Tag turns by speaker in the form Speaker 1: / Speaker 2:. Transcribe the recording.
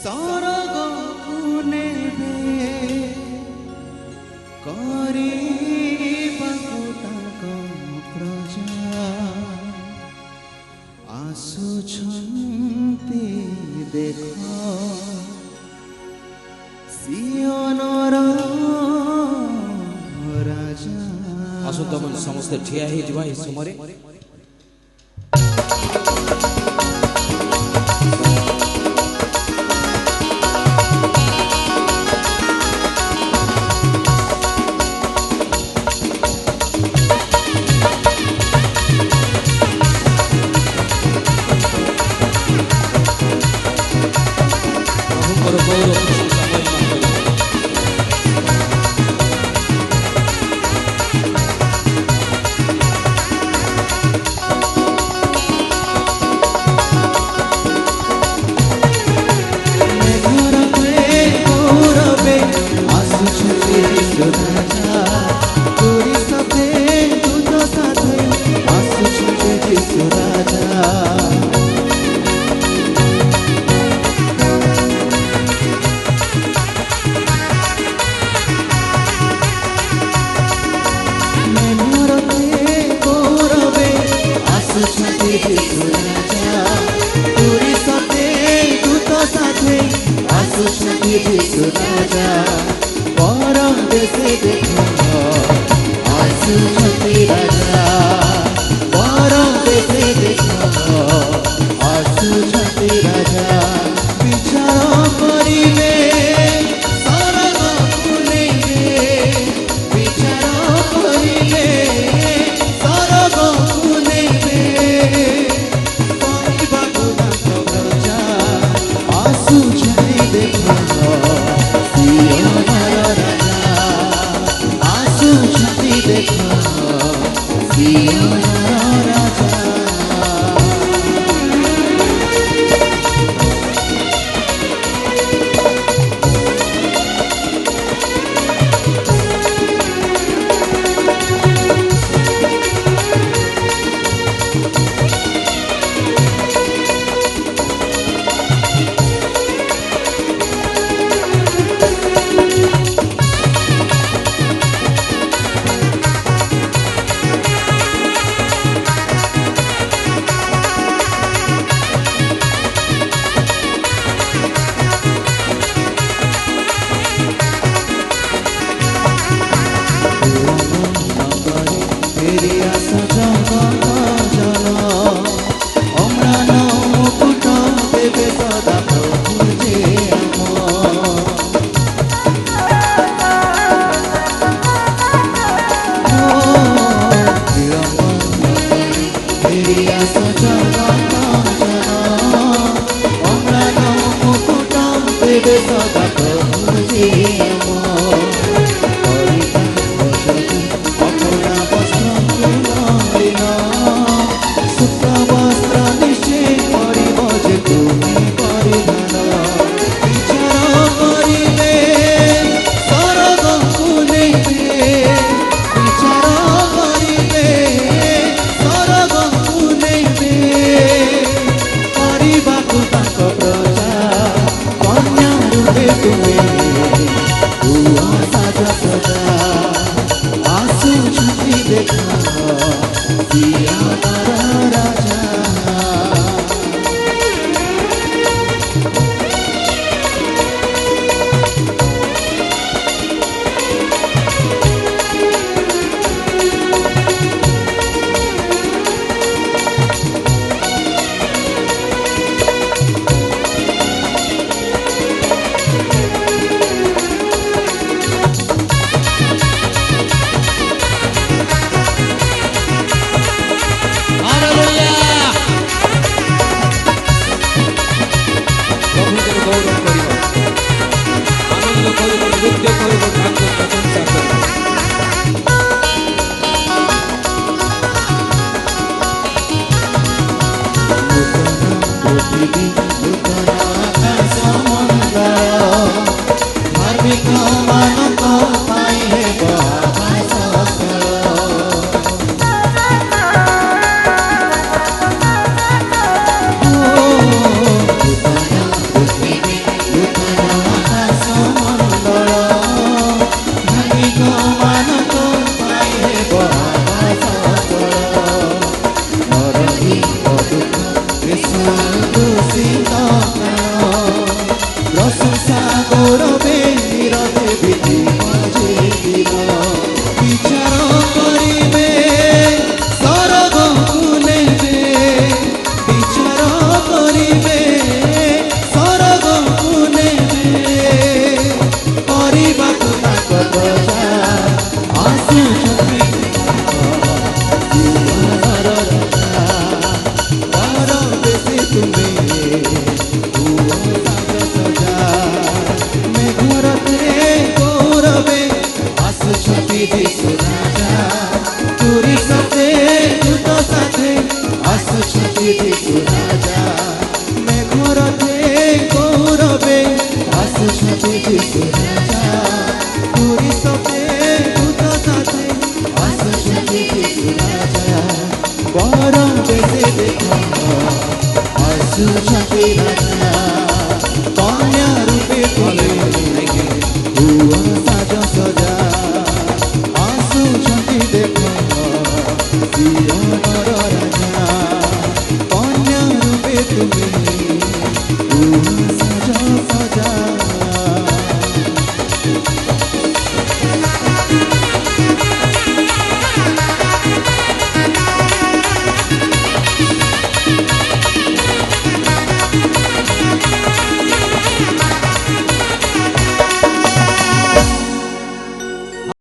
Speaker 1: सरगकु नेबे करिबाकु ताको प्रजा आसुछन्ति देख सियोनर राजा।
Speaker 2: आसु तुम समस्ते ठिया ही जुआ इस समय परम देशे देखो आसुछन्ति राजा परम देशे देखो आसुछन्ति राजा विचार करिबे सरगकु नेबे विचार करिबे सरगकु नेबे करिबाकु ताको प्रजा आसुछन्ति देखो গৌরবে নীরবে বিধি মাঝে দিল বিচার করিবে স্বর্গକୁ নেবে বিচার করিবে স্বর্গକୁ নেবে କରିବାକୁ ତାଙ୍କ ପ୍ରଜା ଆସୁଛନ୍ତି ଜୀବନର ରାଜା ବର ବେଶୀ ତୁମେ ହୁଅ ସାଜ ସଜା ମେଘରତ୍ରେ ଗୌରବେ ଆସୁଛନ୍ତି ଯୀଶୁ ରାଜା ତୁରି ସତେ ଦୂତ ସାଥେ ଆସୁଛନ୍ତି ଯୀଶୁ ରାଜା ମେଘରତ୍ରେ ଗୌରବେ ଆସୁଛନ୍ତି ଯୀଶୁ ରାଜା ତୁରି ସତେ ଦୂତ ସାଥେ ଆସୁଛନ୍ତି ଯୀଶୁ ରାଜା ବର ବେଶୀ ଦେଖ ଆସୁଛନ୍ତି ରାଜା